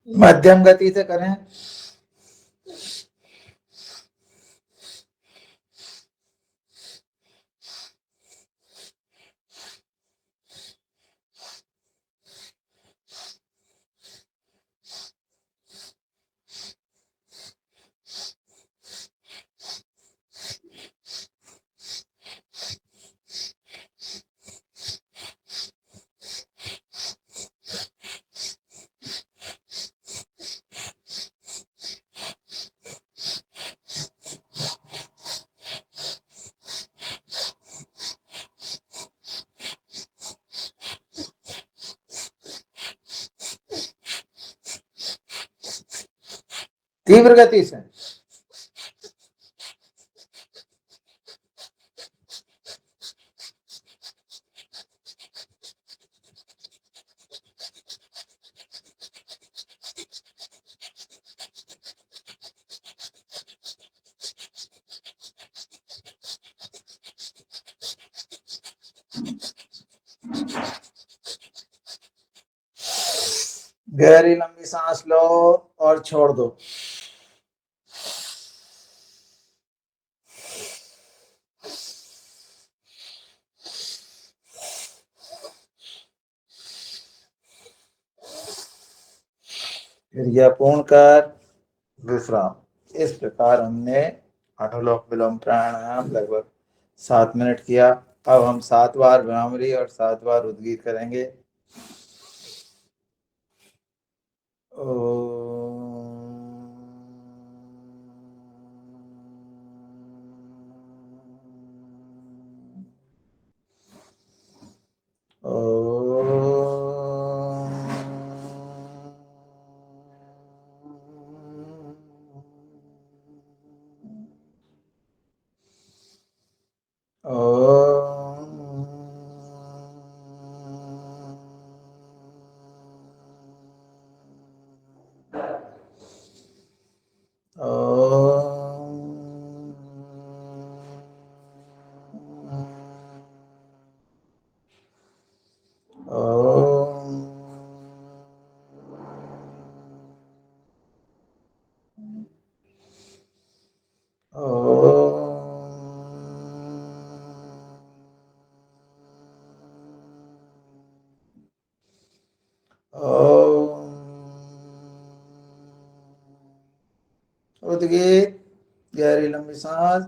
मध्यम गति से करें। तीव्र गति से। गहरी लंबी सांस लो और छोड़ दो। क्रिया पूर्ण कर विश्राम। इस प्रकार हमने अनुलोम विलोम प्राणायाम लगभग 7 मिनट किया। अब हम 7 बार भ्रामरी और 7 बार उद्गीत करेंगे। उद्गीत, गहरी लंबी सांस।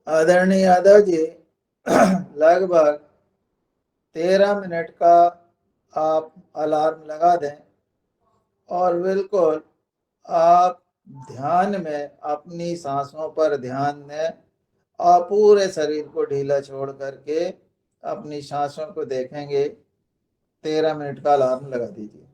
आदरणीय यादव जी, लगभग 13 मिनट का आप अलार्म लगा दें और बिल्कुल आप ध्यान में अपनी सांसों पर ध्यान दें और पूरे शरीर को ढीला छोड़ करके अपनी सांसों को देखेंगे। 13 मिनट का अलार्म लगा दीजिए।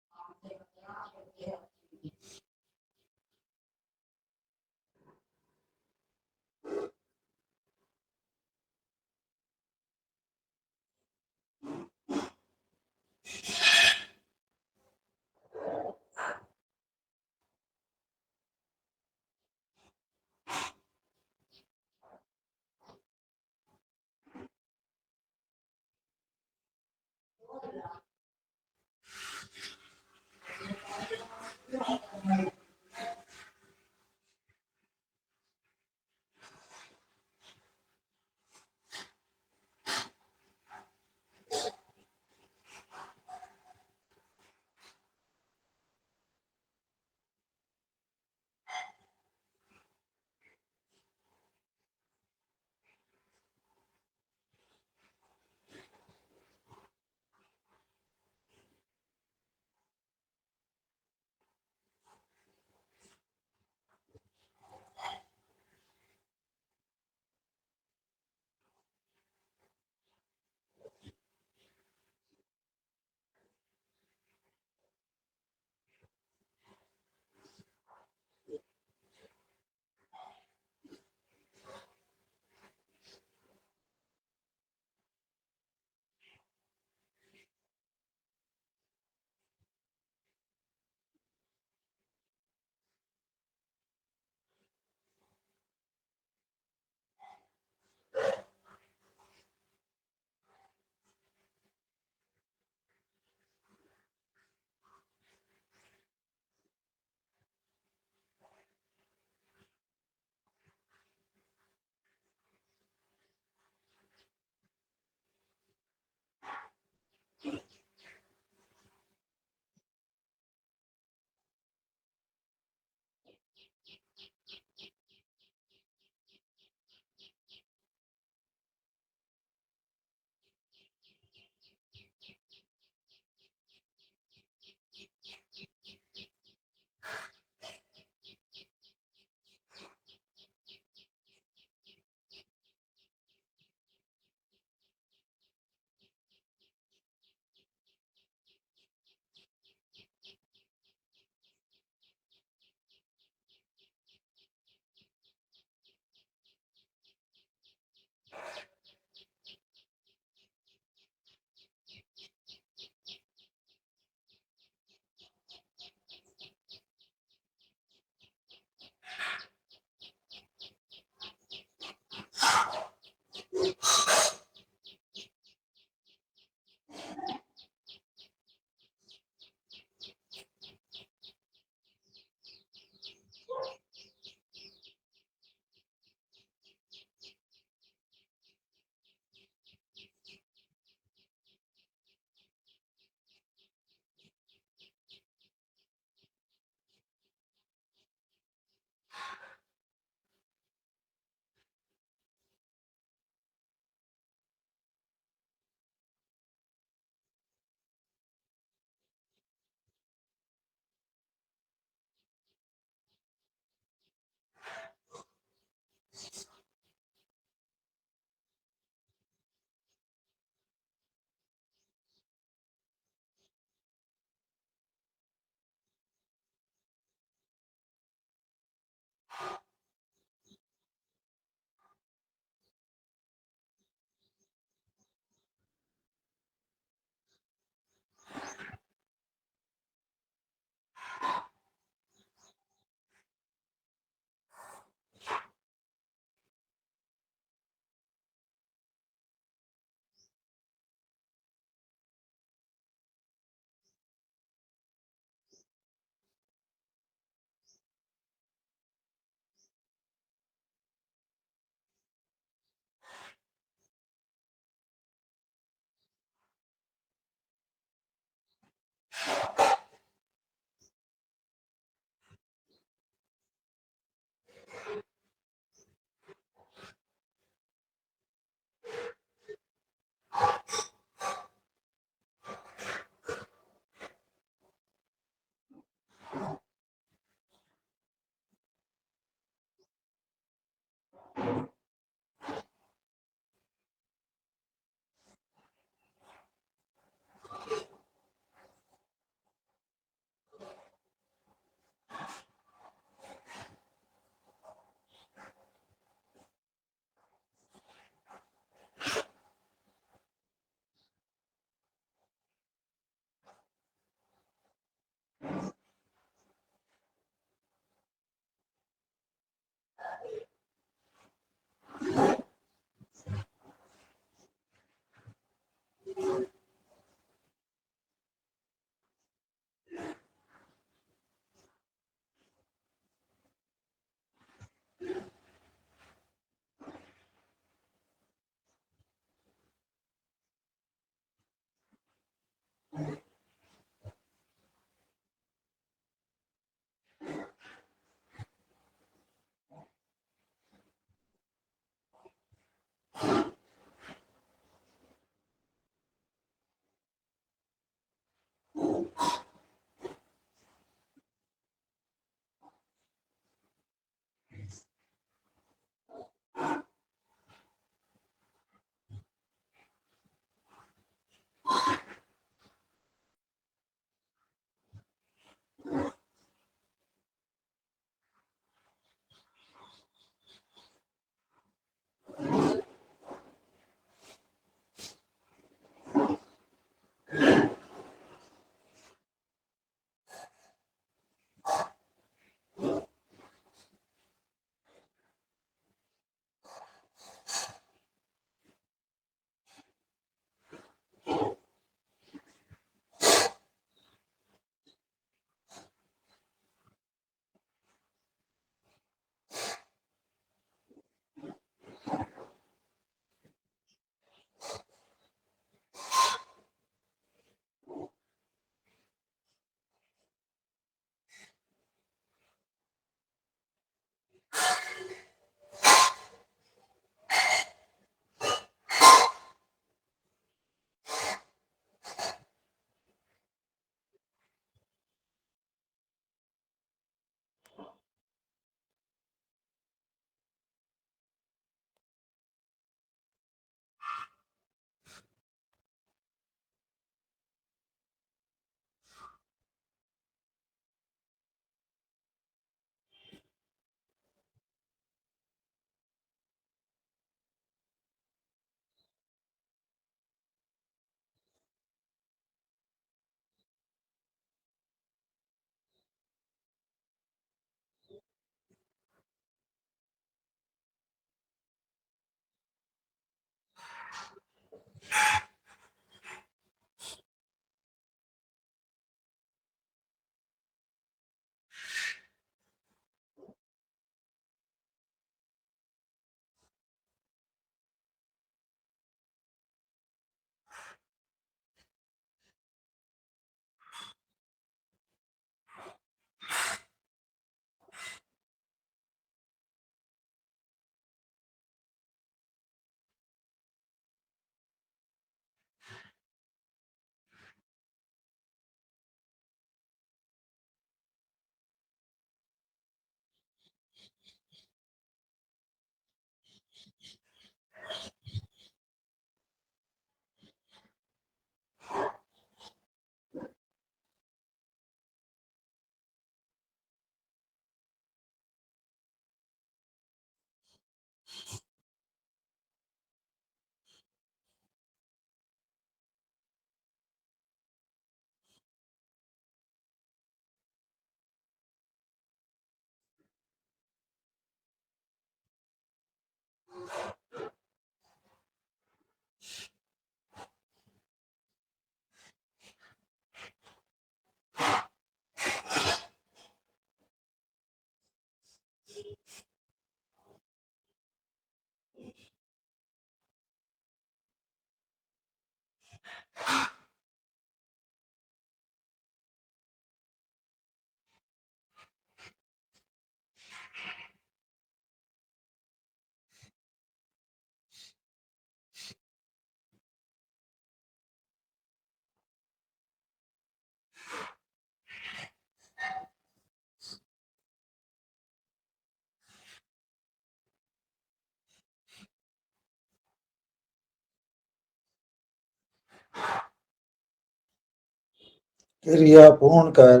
क्रिया पूर्ण कर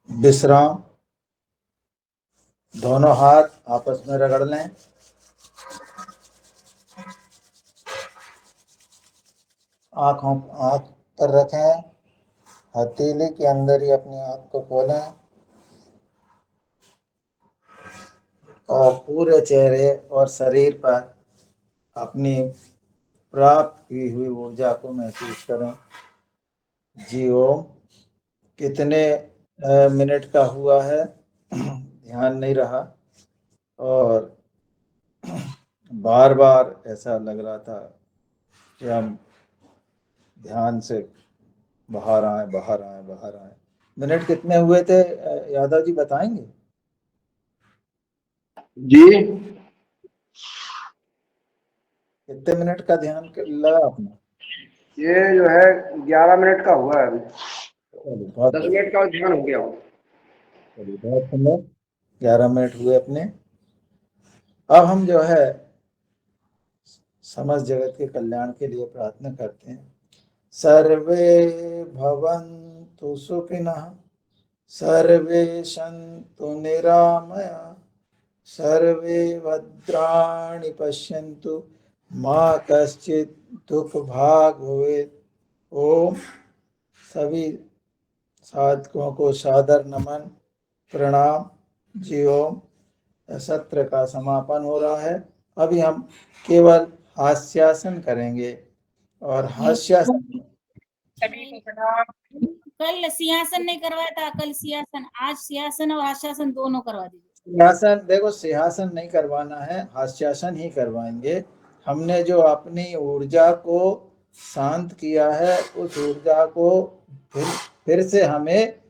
विश्राम, दोनों हाथ आपस में रगड़ लें। आँख पर रखें, हथेली के अंदर ही अपनी आँख को खोलें और पूरे चेहरे और शरीर पर अपनी प्राप्त की हुई ऊर्जा को महसूस करें। जी ओम। कितने मिनट का हुआ है ध्यान नहीं रहा, और बार बार ऐसा लग रहा था कि हम ध्यान से बाहर आए बाहर आए बाहर आए। मिनट कितने हुए थे यादव जी, बताएंगे? जी, कितने मिनट का ध्यान लगा आपने? ये जो है 11 मिनट का हुआ है अभी। चलिए, बहुत 10 मिनट का ध्यान हो गया हो। चलिए, बहुत सुंदर। 11 मिनट हुए अपने। अब हम जो है समस्त जगत के कल्याण के लिए प्रार्थना करते हैं। सर्वे भवन्तु सुखिनः, सर्वे सन्तु निरामया, सर्वे भद्राणि पश्यन्तु, मा कश्चित् दुःख भाग् भवेत्। ओम। सभी साधकों को सादर नमन, प्रणाम। जी ओम। सत्र का समापन हो रहा है। अभी हम केवल हास्यासन करेंगे, और हास्यासन कल सिंहासन नहीं करवाया था, कल सिंहासन, आज सिंहासन और हास्यासन दोनों करवा दीजिए। सिंहासन, देखो सिंहासन नहीं करवाना है, हास्यासन ही करवाएंगे। हमने जो अपनी ऊर्जा को शांत किया है, उस ऊर्जा को फिर से हमें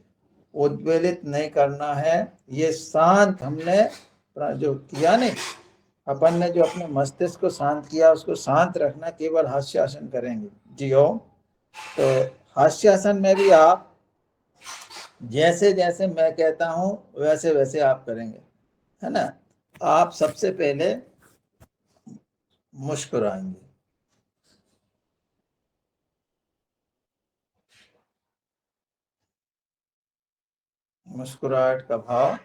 उद्वेलित नहीं करना है। ये शांत हमने जो किया नहीं, अपन ने जो अपने मस्तिष्क को शांत किया, उसको शांत रखना, केवल हास्यासन करेंगे। जी ओम। तो हास्यासन में भी आप जैसे जैसे मैं कहता हूं वैसे वैसे आप करेंगे, है ना। आप सबसे पहले मुस्कुराएंगे। मुस्कुराहट का भाव,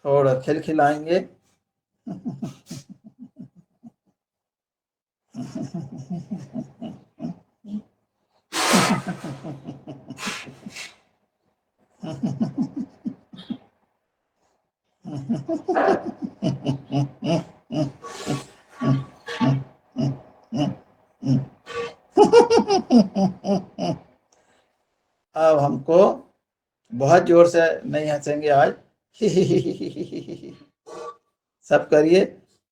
थोड़ा खिलखिलाएंगे। अब हमको बहुत जोर से नहीं हंसेंगे आज। सब करिए,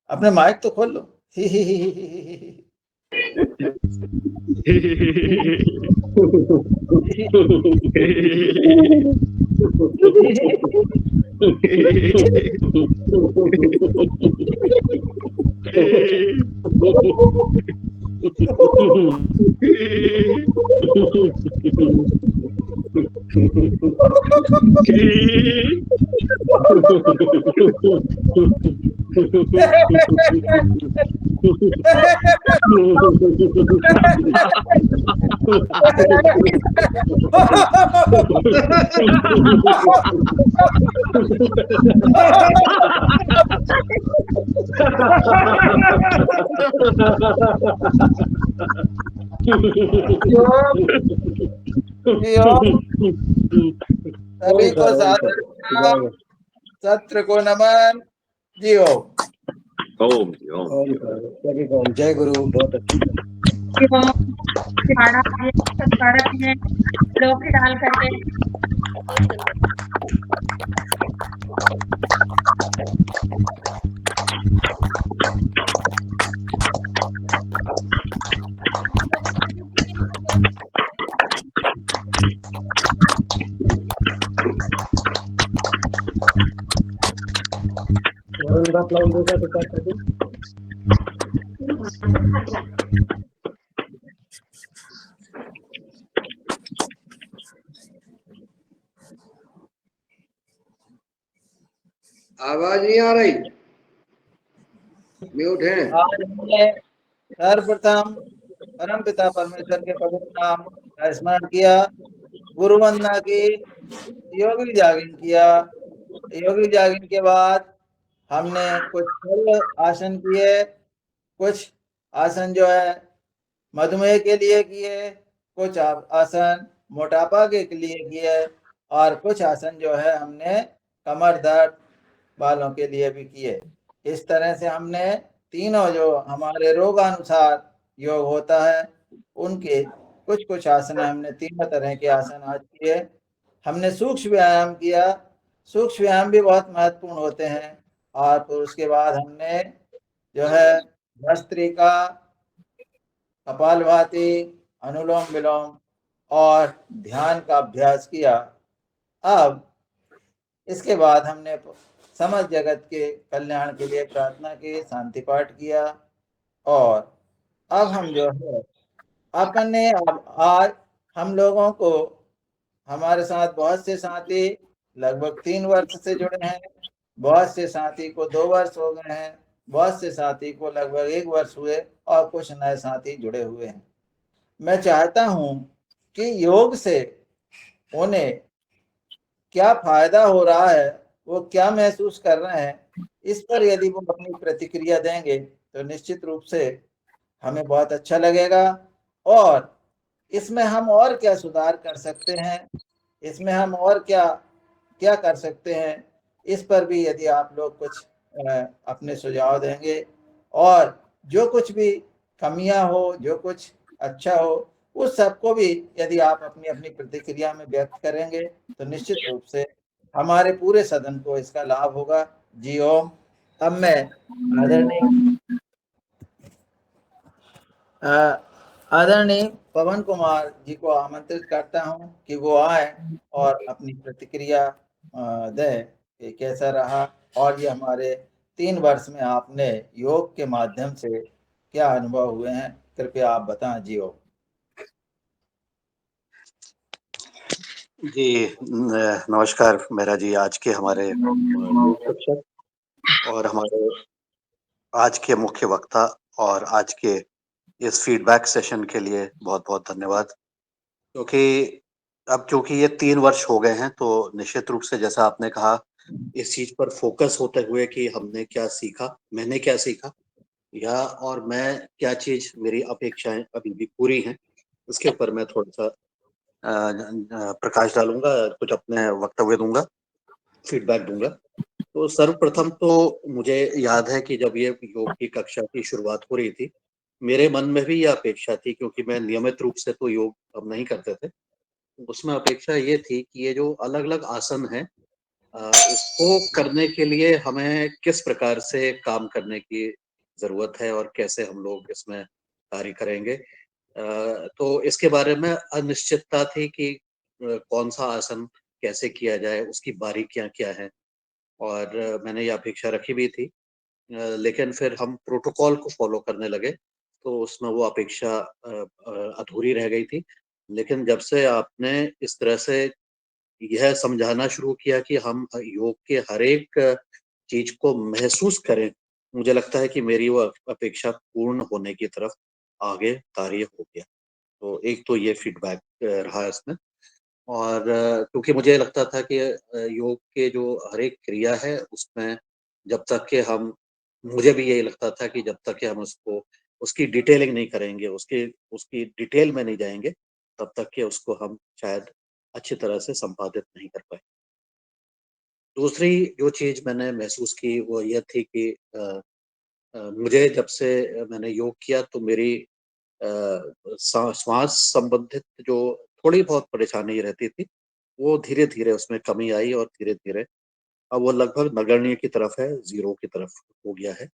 अपने माइक तो खोल लो। सभी को सादर सत्र को नमन। जी ओम। ओम ओम जय गुरु। बहुत अच्छी खाना में लौकी डाल करके आवाज नहीं आ रही, म्यूट है। आज हमने सर्वप्रथम परम पिता परमेश्वर के पवित्र नाम का स्मरण किया, गुरु वंदना की, योगी जागरण किया। योगी जागरण के बाद हमने कुछ सरल आसन किए, कुछ आसन जो है मधुमेह के लिए किए, कुछ आसन मोटापा के लिए किए, और कुछ आसन जो है हमने कमर दर्द वालों के लिए भी किए। इस तरह से हमने तीनों जो हमारे रोगानुसार योग होता है उनके कुछ कुछ आसन हमने तीनों तरह के आसन आज किए। हमने सूक्ष्म व्यायाम किया। सूक्ष्म व्यायाम भी बहुत महत्वपूर्ण होते हैं। और फिर उसके बाद हमने जो है भस्त्रिका, कपालभाति, अनुलोम विलोम और ध्यान का अभ्यास किया। अब इसके बाद हमने समस्त जगत के कल्याण के लिए प्रार्थना की, शांति पाठ किया। और अब हम जो है अपने अब आज हम लोगों को, हमारे साथ बहुत से साथी लगभग 3 वर्ष से जुड़े हैं, बहुत से साथी को 2 वर्ष हो गए हैं, बहुत से साथी को लगभग 1 वर्ष हुए, और कुछ नए साथी जुड़े हुए हैं। मैं चाहता हूं कि योग से उन्हें क्या फायदा हो रहा है, वो क्या महसूस कर रहे हैं, इस पर यदि वो अपनी प्रतिक्रिया देंगे तो निश्चित रूप से हमें बहुत अच्छा लगेगा। और इसमें हम और क्या सुधार कर सकते हैं, इसमें हम और क्या क्या कर सकते हैं, इस पर भी यदि आप लोग कुछ अपने सुझाव देंगे, और जो कुछ भी कमियां हो, जो कुछ अच्छा हो, उस सबको भी यदि आप अपनी अपनी प्रतिक्रिया में व्यक्त करेंगे तो निश्चित रूप से हमारे पूरे सदन को इसका लाभ होगा। जी ओम। अब मैं आदरणीय आदरणीय पवन कुमार जी को आमंत्रित करता हूं कि वो आए और अपनी प्रतिक्रिया दें कि कैसा रहा, और ये हमारे 3 वर्ष में आपने योग के माध्यम से क्या अनुभव हुए हैं, कृपया आप बताएं। जी ओम। जी नमस्कार मेहरा जी। आज के हमारे योग शिक्षक और हमारे आज के मुख्य वक्ता और आज के इस फीडबैक सेशन के लिए बहुत बहुत धन्यवाद। क्योंकि ये 3 वर्ष हो गए हैं, तो निश्चित रूप से जैसा आपने कहा, इस चीज पर फोकस होते हुए कि हमने क्या सीखा, मैंने क्या सीखा, या और मैं क्या चीज, मेरी अपेक्षाएं अभी भी पूरी हैं, उसके ऊपर मैं थोड़ा सा प्रकाश डालूंगा, कुछ अपने वक्तव्य दूंगा, फीडबैक दूंगा। तो सर्वप्रथम तो मुझे याद है कि जब ये योग की कक्षा की शुरुआत हो रही थी, मेरे मन में भी ये अपेक्षा थी, क्योंकि मैं नियमित रूप से तो योग अब नहीं करते थे। उसमें अपेक्षा ये थी कि ये जो अलग अलग आसन हैं, इसको करने के लिए हमें किस प्रकार से काम करने की जरूरत है और कैसे हम लोग इसमें कार्य करेंगे। तो इसके बारे में अनिश्चितता थी कि कौन सा आसन कैसे किया जाए, उसकी बारीकियां क्या हैं, और मैंने ये अपेक्षा रखी भी थी। लेकिन फिर हम प्रोटोकॉल को फॉलो करने लगे, तो उसमें वो अपेक्षा अधूरी रह गई थी। लेकिन जब से आपने इस तरह से यह समझाना शुरू किया कि हम योग के हर एक चीज को महसूस करें, मुझे लगता है कि मेरी वो अपेक्षा पूर्ण होने की तरफ आगे कार्य हो गया। तो एक तो ये फीडबैक रहा इसमें। और क्योंकि मुझे लगता था कि योग के जो हर एक क्रिया है उसमें, जब तक कि हम, मुझे भी यही लगता था कि जब तक कि हम उसको, उसकी डिटेलिंग नहीं करेंगे, उसकी उसकी डिटेल में नहीं जाएंगे, तब तक कि उसको हम शायद अच्छी तरह से संपादित नहीं कर पाए। दूसरी जो चीज मैंने महसूस की वो ये थी कि मुझे जब से मैंने योग किया, तो मेरी श्वास संबंधित जो थोड़ी बहुत परेशानी रहती थी, वो धीरे धीरे उसमें कमी आई, और धीरे धीरे अब वो लगभग नगण्य की तरफ है, जीरो की तरफ हो गया है।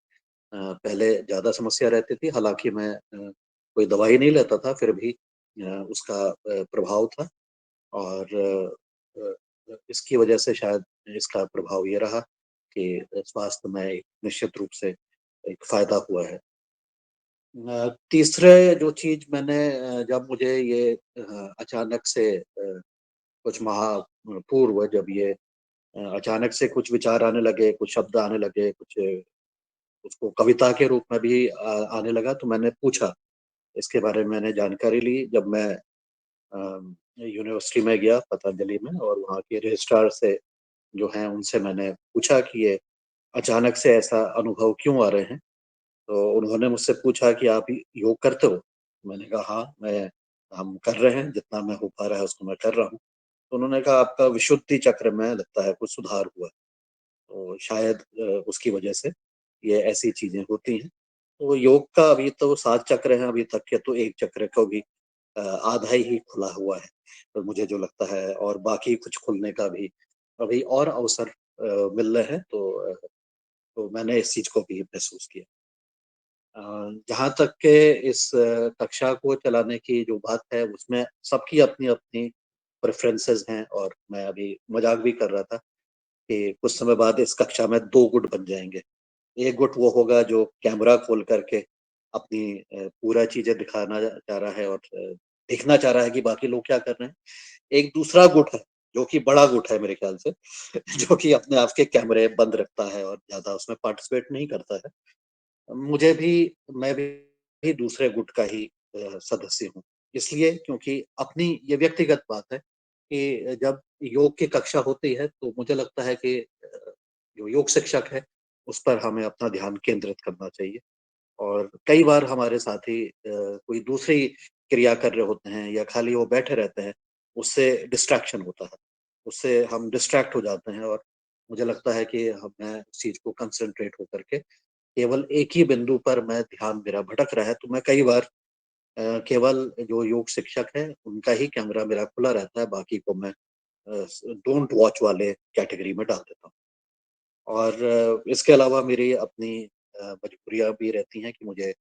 पहले ज्यादा समस्या रहती थी, हालांकि मैं कोई दवाई नहीं लेता था, फिर भी उसका प्रभाव था। और इसकी वजह से शायद इसका प्रभाव ये रहा कि स्वास्थ्य में एक निश्चित रूप से एक फायदा हुआ है। तीसरे जो चीज मैंने, जब मुझे ये अचानक से कुछ माह पूर्व जब ये अचानक से कुछ विचार आने लगे, कुछ शब्द आने लगे, कुछ उसको कविता के रूप में भी आने लगा। तो मैंने पूछा, इसके बारे में मैंने जानकारी ली जब मैं यूनिवर्सिटी में गया पतंजलि में, और वहाँ के रजिस्ट्रार से जो हैं उनसे मैंने पूछा कि ये अचानक से ऐसा अनुभव क्यों आ रहे हैं। तो उन्होंने मुझसे पूछा कि आप योग करते हो? मैंने कहा हाँ, हम कर रहे हैं, जितना मैं हो पा रहा है उसको मैं कर रहा हूँ। तो उन्होंने कहा आपका विशुद्धि चक्र में लगता है कुछ सुधार हुआ है, तो शायद उसकी वजह से ये ऐसी चीजें होती हैं। तो योग का अभी तो 7 चक्र हैं अभी तक के, तो एक चक्र को भी आधा ही खुला हुआ है, तो मुझे जो लगता है, और बाकी कुछ खुलने का भी अभी और अवसर मिल रहे हैं। तो मैंने इस चीज को भी महसूस किया। जहाँ तक के इस कक्षा को चलाने की जो बात है, उसमें सबकी अपनी-अपनी प्रेफ़रेंसेस हैं, और मैं अभी मज़ाक भी कर रहा था कि कुछ समय बाद इस कक्षा में 2 गुट बन जाएँगे। एक गुट वो होगा जो कैमरा खोल करके अपनी पूरा चीज़ें दिखाना चाह रहा है, और देखना चाह रहा है कि बाकी लोग क्या कर रहे हैं। एक दूसरा गुट है, जो कि बड़ा गुट है मेरे ख्याल से, जो कि अपने आप के कैमरे बंद रखता है और ज़्यादा उसमें पार्टिसिपेट नहीं करता है। मुझे भी मैं भी दूसरे गुट का ही सदस्य हूँ। इसलिए क्योंकि अपनी ये व्यक्तिगत बात है कि जब योग की कक्षा होती है तो मुझे लगता है कि जो योग शिक्षक है उस पर हमें अपना ध्यान केंद्रित करना चाहिए। और कई बार हमारे साथी कोई दूसरी क्रिया कर रहे होते हैं या खाली वो बैठे रहते हैं, उससे डिस्ट्रैक्शन होता है। उससे हम डिस्ट्रैक्ट हो जाते हैं, और मुझे लगता है कि हमें उस चीज़ को कंसंट्रेट होकर के केवल एक ही बिंदु पर मैं ध्यान मेरा भटक रहा है, तो मैं कई बार केवल जो योग शिक्षक है उनका ही कैमरा मेरा खुला रहता है, बाकी को मैं डोंट वॉच वाले कैटेगरी में डाल देता हूँ। और इसके अलावा मेरी अपनी मजबूरियाँ भी रहती हैं कि मुझे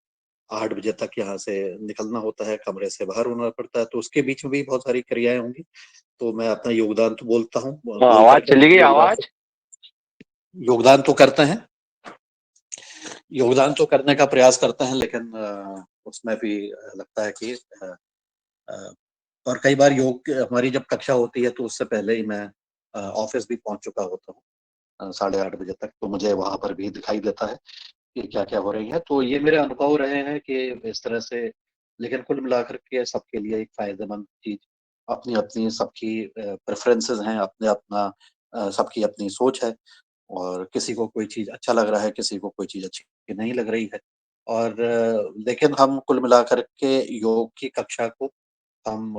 8 बजे तक यहाँ से निकलना होता है, कमरे से बाहर होना पड़ता है, तो उसके बीच में भी बहुत सारी क्रियाएँ होंगी। तो मैं अपना योगदान तो बोलता हूँ, बोल आवाज करके चली गई योगदान आवाज। योगदान तो करते हैं। योगदान तो करने का प्रयास करते हैं, लेकिन उसमें भी लगता है कि अ, और कई बार योग हमारी जब कक्षा होती है तो उससे पहले ही मैं ऑफिस भी पहुंच चुका होता हूँ 8:30 बजे तक, तो मुझे वहां पर भी दिखाई देता है कि क्या क्या हो रही है। तो ये मेरे अनुभव रहे हैं कि इस तरह से, लेकिन कुल मिलाकर के सबके लिए एक फायदेमंद चीज, अपनी अपनी सबकी प्रेफरेंसेस हैं, अपने अपना सबकी अपनी सोच है, और किसी को कोई चीज़ अच्छा लग रहा है, किसी को कोई चीज़ अच्छी नहीं लग रही है। और लेकिन हम कुल मिलाकर के योग की कक्षा को हम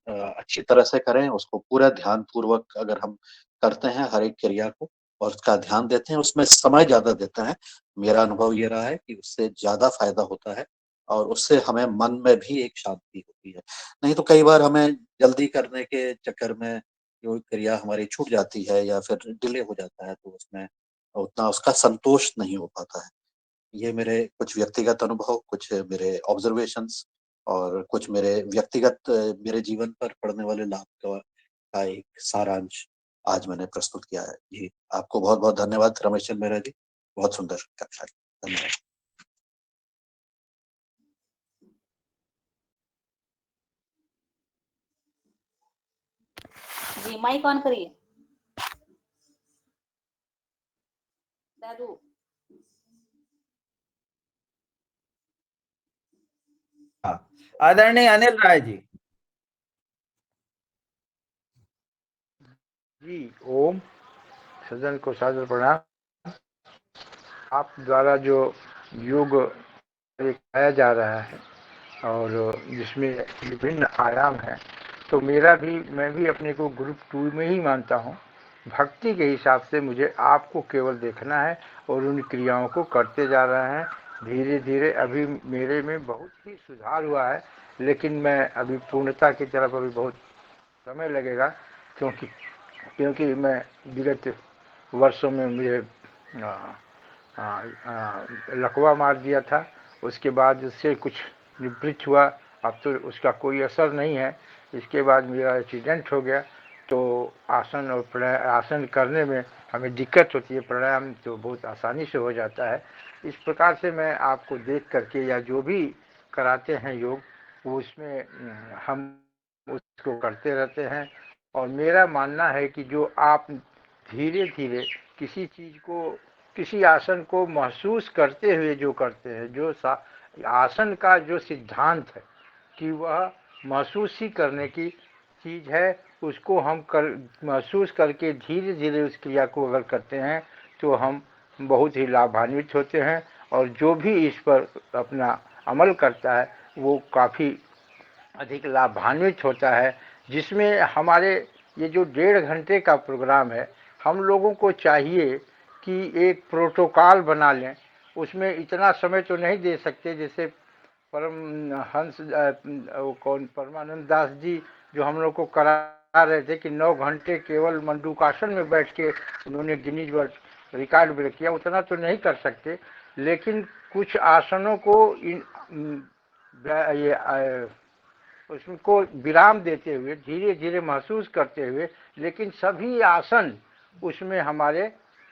अच्छी तरह से करें, उसको पूरा ध्यानपूर्वक अगर हम करते हैं हर एक क्रिया को, और उसका ध्यान देते हैं, उसमें समय ज़्यादा देते हैं, मेरा अनुभव ये रहा है कि उससे ज़्यादा फ़ायदा होता है, और उससे हमें मन में भी एक शांति होती है। नहीं तो कई बार हमें जल्दी करने के चक्कर में जो क्रिया हमारी छूट जाती है या फिर डिले हो जाता है, तो उसमें उतना उसका संतोष नहीं हो पाता है। ये मेरे कुछ व्यक्तिगत अनुभव, कुछ मेरे ऑब्जर्वेशंस, और कुछ मेरे व्यक्तिगत मेरे जीवन पर पड़ने वाले लाभ का एक सारांश आज मैंने प्रस्तुत किया है। जी, आपको बहुत-बहुत धन्यवाद रमेश चंद मेहरा जी। बहुत सुंदर कक्षा। धन्यवाद। जी माइक ऑन करिए दादू। हाँ, आदरणीय अनिल राय जी। जी ओम सदन को सादर प्रणाम। आप द्वारा जो योग सिखाया जा रहा है और जिसमें विभिन्न आयाम हैं, तो मैं भी अपने को ग्रुप 2 में ही मानता हूँ। भक्ति के हिसाब से मुझे आपको केवल देखना है और उन क्रियाओं को करते जा रहे हैं। धीरे धीरे अभी मेरे में बहुत ही सुधार हुआ है, लेकिन मैं अभी पूर्णता की तरफ अभी बहुत समय लगेगा, क्योंकि मैं विगत वर्षों में मुझे लकवा मार दिया था। उसके बाद उससे कुछ विपरीत हुआ, अब तो उसका कोई असर नहीं है। इसके बाद मेरा एक्सीडेंट हो गया, तो आसन और आसन करने में हमें दिक्कत होती है, प्राणायाम तो बहुत आसानी से हो जाता है। इस प्रकार से मैं आपको देख करके या जो भी कराते हैं योग, वो उसमें हम उसको करते रहते हैं। और मेरा मानना है कि जो आप धीरे धीरे किसी चीज को, किसी आसन को महसूस करते हुए जो करते हैं, जो आसन का जो सिद्धांत है कि वह महसूस ही करने की चीज है, उसको हम महसूस करके धीरे धीरे उस क्रिया को अगर करते हैं तो हम बहुत ही लाभान्वित होते हैं। और जो भी इस पर अपना अमल करता है वो काफ़ी अधिक लाभान्वित होता है। जिसमें हमारे ये जो 1.5 घंटे का प्रोग्राम है, हम लोगों को चाहिए कि एक प्रोटोकॉल बना लें। उसमें इतना समय तो नहीं दे सकते, जैसे परमहंस कौन परमानंद दास जी जो हम लोग को करा रहे थे कि 9 घंटे केवल मंडूकासन में बैठ के उन्होंने गिनीज वर्ल्ड रिकॉर्ड ब्रेक किया, उतना तो नहीं कर सकते। लेकिन कुछ आसनों को उसको विराम देते हुए धीरे धीरे महसूस करते हुए, लेकिन सभी आसन उसमें हमारे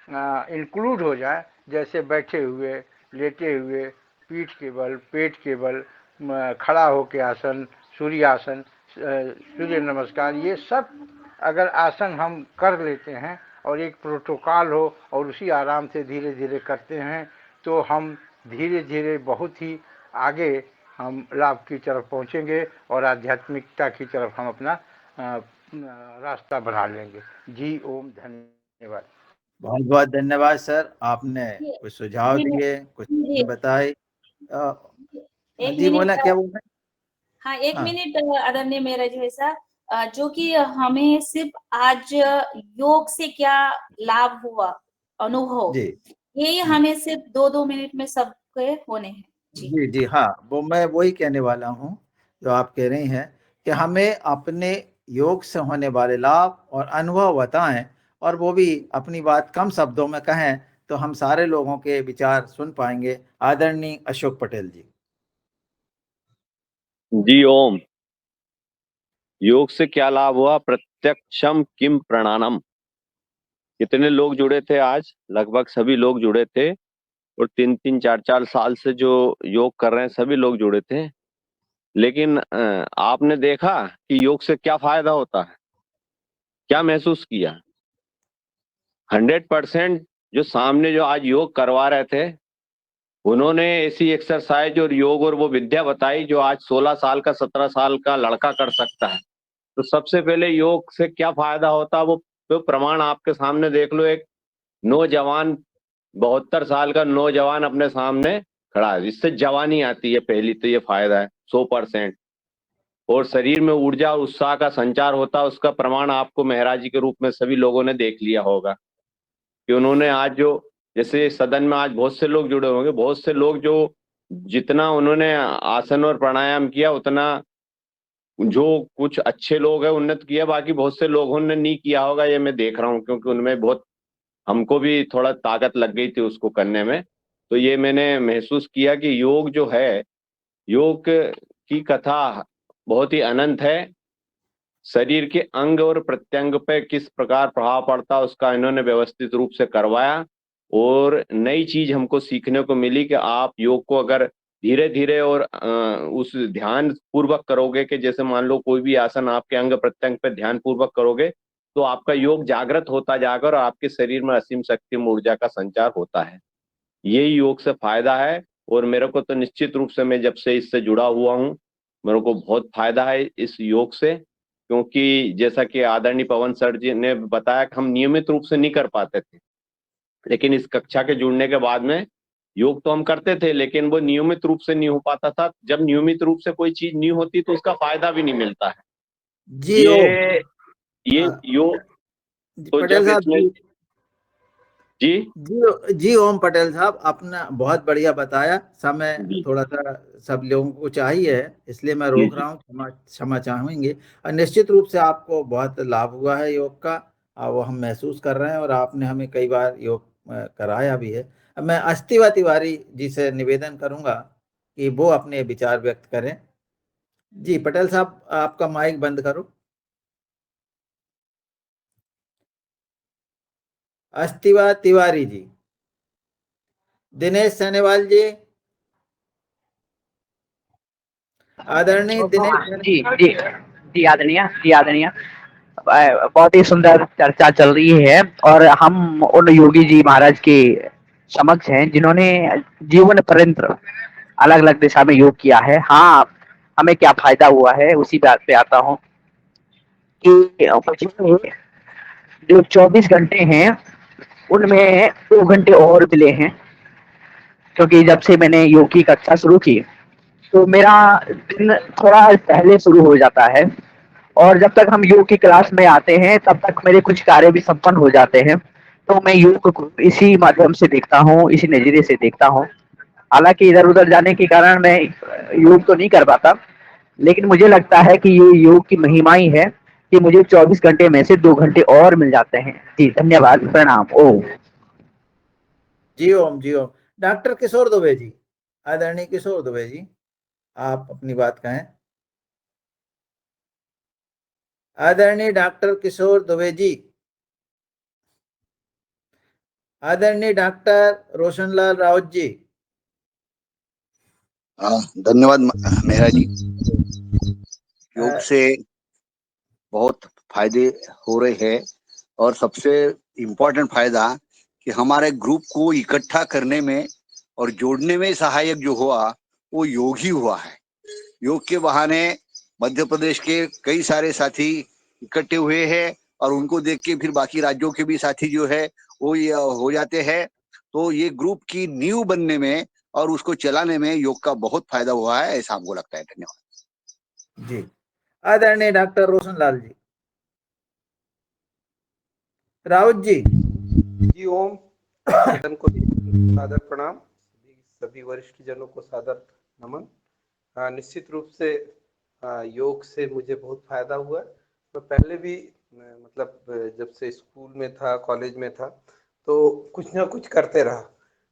इंक्लूड हो जाए, जैसे बैठे हुए, लेटे हुए, पीठ के बल, पेट के बल, खड़ा होके आसन, सूर्य आसन, सूर्य नमस्कार, ये सब अगर आसन हम कर लेते हैं और एक प्रोटोकॉल हो और उसी आराम से धीरे धीरे करते हैं तो हम धीरे धीरे बहुत ही आगे हम लाभ की तरफ पहुंचेंगे और आध्यात्मिकता की तरफ हम अपना रास्ता बना लेंगे। जी ओम, धन्यवाद। बहुत बहुत धन्यवाद सर, आपने कुछ सुझाव जी, दिए, कुछ जी। बताए। एक जी बोला, मिनट, क्या बोल रहे हैं? हाँ एक हाँ। मिनट आदरणीय मेरा जो है सर, जो कि हमें सिर्फ आज योग से क्या लाभ हुआ, अनुभव, जी ये हमें सिर्फ 2-2 मिनट में सबके होने हैं। जी जी हाँ, वो मैं वही कहने वाला हूँ जो आप कह रही हैं कि हमें अपने योग से होने वाले लाभ और अनुभव बताएं, और वो भी अपनी बात कम शब्दों में कहें तो हम सारे लोगों के विचार सुन पाएंगे। आदरणीय अशोक पटेल जी। जी ओम। योग से क्या लाभ हुआ? प्रत्यक्षम किम प्रणानम। कितने लोग जुड़े थे आज? लगभग सभी लोग जुड़े थे, और 3-3, 4-4 साल से जो योग कर रहे हैं सभी लोग जुड़े थे। लेकिन आपने देखा कि योग से क्या फायदा होता है, क्या महसूस किया? 100% जो सामने जो आज योग करवा रहे थे उन्होंने ऐसी एक्सरसाइज और योग और वो विद्या बताई जो आज 16 साल का, 17 साल का लड़का कर सकता है। तो सबसे पहले योग से क्या फायदा होता है वो तो प्रमाण आपके सामने देख लो। एक नौजवान, 72 साल का नौजवान अपने सामने खड़ा है, इससे जवानी आती है, पहली तो ये फायदा है 100%। और शरीर में ऊर्जा और उत्साह का संचार होता है, उसका प्रमाण आपको महाराज जी के रूप में सभी लोगों ने देख लिया होगा कि उन्होंने आज जो, जैसे सदन में आज बहुत से लोग जुड़े होंगे, बहुत से लोग जो जितना उन्होंने आसन और प्राणायाम किया उतना जो कुछ अच्छे लोग हैं उन्नत किया, बाकी बहुत से लोगों ने नहीं किया होगा, ये मैं देख रहा हूँ, क्योंकि उनमें बहुत, हमको भी थोड़ा ताकत लग गई थी उसको करने में। तो ये मैंने महसूस किया कि योग जो है, योग की कथा बहुत ही अनंत है। शरीर के अंग और प्रत्यंग पे किस प्रकार प्रभाव पड़ता है उसका इन्होंने व्यवस्थित रूप से करवाया, और नई चीज हमको सीखने को मिली कि आप योग को अगर धीरे धीरे और उस ध्यान पूर्वक करोगे, कि जैसे मान लो कोई भी आसन आपके अंग प्रत्यंग पे ध्यान पूर्वक करोगे तो आपका योग जागृत होता जाएगा और आपके शरीर में असीम शक्ति ऊर्जा का संचार होता है। यही योग से फायदा है, और मेरे को तो निश्चित रूप से, मैं जब से इससे जुड़ा हुआ हूँ, मेरे को बहुत फायदा है इस योग से। क्योंकि जैसा कि आदरणीय पवन सर जी ने बताया कि हम नियमित रूप से नहीं कर पाते थे, लेकिन इस कक्षा के जुड़ने के बाद में योग तो हम करते थे, लेकिन वो नियमित रूप से नहीं हो पाता था। जब नियमित रूप से कोई चीज नहीं होती तो उसका फायदा भी नहीं मिलता है। जी ओम। ये योग तो पटेल जब साहब इसमें, जी, जी जी ओम पटेल साहब, आपने बहुत बढ़िया बताया। समय जी थोड़ा सा सब लोगों को चाहिए, इसलिए मैं जी रोक रहा हूँ, क्षमा क्षमा चाहेंगे। और निश्चित रूप से आपको बहुत लाभ हुआ है योग का, वो हम महसूस कर रहे हैं, और आपने हमें कई बार योग कराया भी है। अब मैं अस्तिवा तिवारी जी से निवेदन करूंगा कि वो अपने विचार व्यक्त करें। जी पटेल साहब, आपका माइक बंद करो। अस्तिवा तिवारी जी। दिनेश सनेवाल जी, आदरणीय दिनेश जी जी जी आदरणीय, बहुत ही सुंदर चर्चा चल रही है और हम उन योगी जी महाराज के समक्ष हैं जिन्होंने जीवन पर्यंत अलग अलग दिशा में योग किया है। हाँ, हमें क्या फायदा हुआ है उसी बात पे आता हूँ कि मुझे जो 24 घंटे हैं उनमें 2 घंटे और मिले हैं, क्योंकि जब से मैंने योग की कक्षा शुरू की तो मेरा दिन थोड़ा पहले शुरू हो जाता है और जब तक हम योग की क्लास में आते हैं तब तक मेरे कुछ कार्य भी संपन्न हो जाते हैं। तो मैं योग को इसी माध्यम से देखता हूँ, इसी नजरिए से देखता हूँ। हालांकि इधर उधर जाने के कारण मैं योग तो नहीं कर पाता, लेकिन मुझे लगता है कि ये योग की महिमा ही है कि मुझे 24 घंटे में से 2 घंटे और मिल जाते हैं। जी धन्यवाद, प्रणाम। ओम। जी ओम, जी ओम। डॉक्टर किशोर दुबे जी, आदरणीय किशोर दुबे जी, आप अपनी बात कहें। आदरणीय डॉक्टर किशोर दुबे जी, आदरणीय डॉक्टर रोशनलाल राउत जी। धन्यवाद मेहरा जी। योग से बहुत फायदे हो रहे हैं और सबसे इम्पोर्टेंट फायदा कि हमारे ग्रुप को इकट्ठा करने में और जोड़ने में सहायक जो हुआ वो योग ही हुआ है। योग के बहाने मध्य प्रदेश के कई सारे साथी इकट्ठे हुए हैं और उनको देख के फिर बाकी राज्यों के भी साथी जो है वो ये हो जाते हैं। तो ये ग्रुप की नींव बनने में और उसको चलाने में योग का बहुत फायदा हुआ है, ऐसा हमको लगता है। धन्यवाद जी। आदरणीय डॉक्टर रोशनलाल जी। राउत जी। जी ओम। सदन को सादर प्रणाम, सभी वरिष्ठ जनों को सादर नमन। निश्चित रूप से योग से मुझे बहुत फायदा हुआ है। मैं पहले भी मतलब जब से स्कूल में था, कॉलेज में था, तो कुछ ना कुछ करते रहा,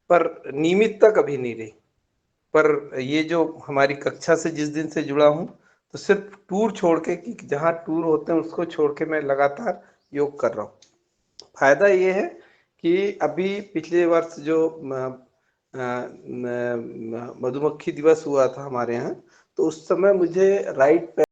पर नियमितता कभी नहीं रही। पर ये जो हमारी कक्षा से जिस दिन से जुड़ा हूँ, तो सिर्फ टूर छोड़ के, कि जहाँ टूर होते हैं उसको छोड़ के मैं लगातार योग कर रहा हूँ। फायदा ये है कि अभी पिछले वर्ष जो मधुमक्खी दिवस हुआ था हमारे यहाँ, तो उस समय मुझे राइट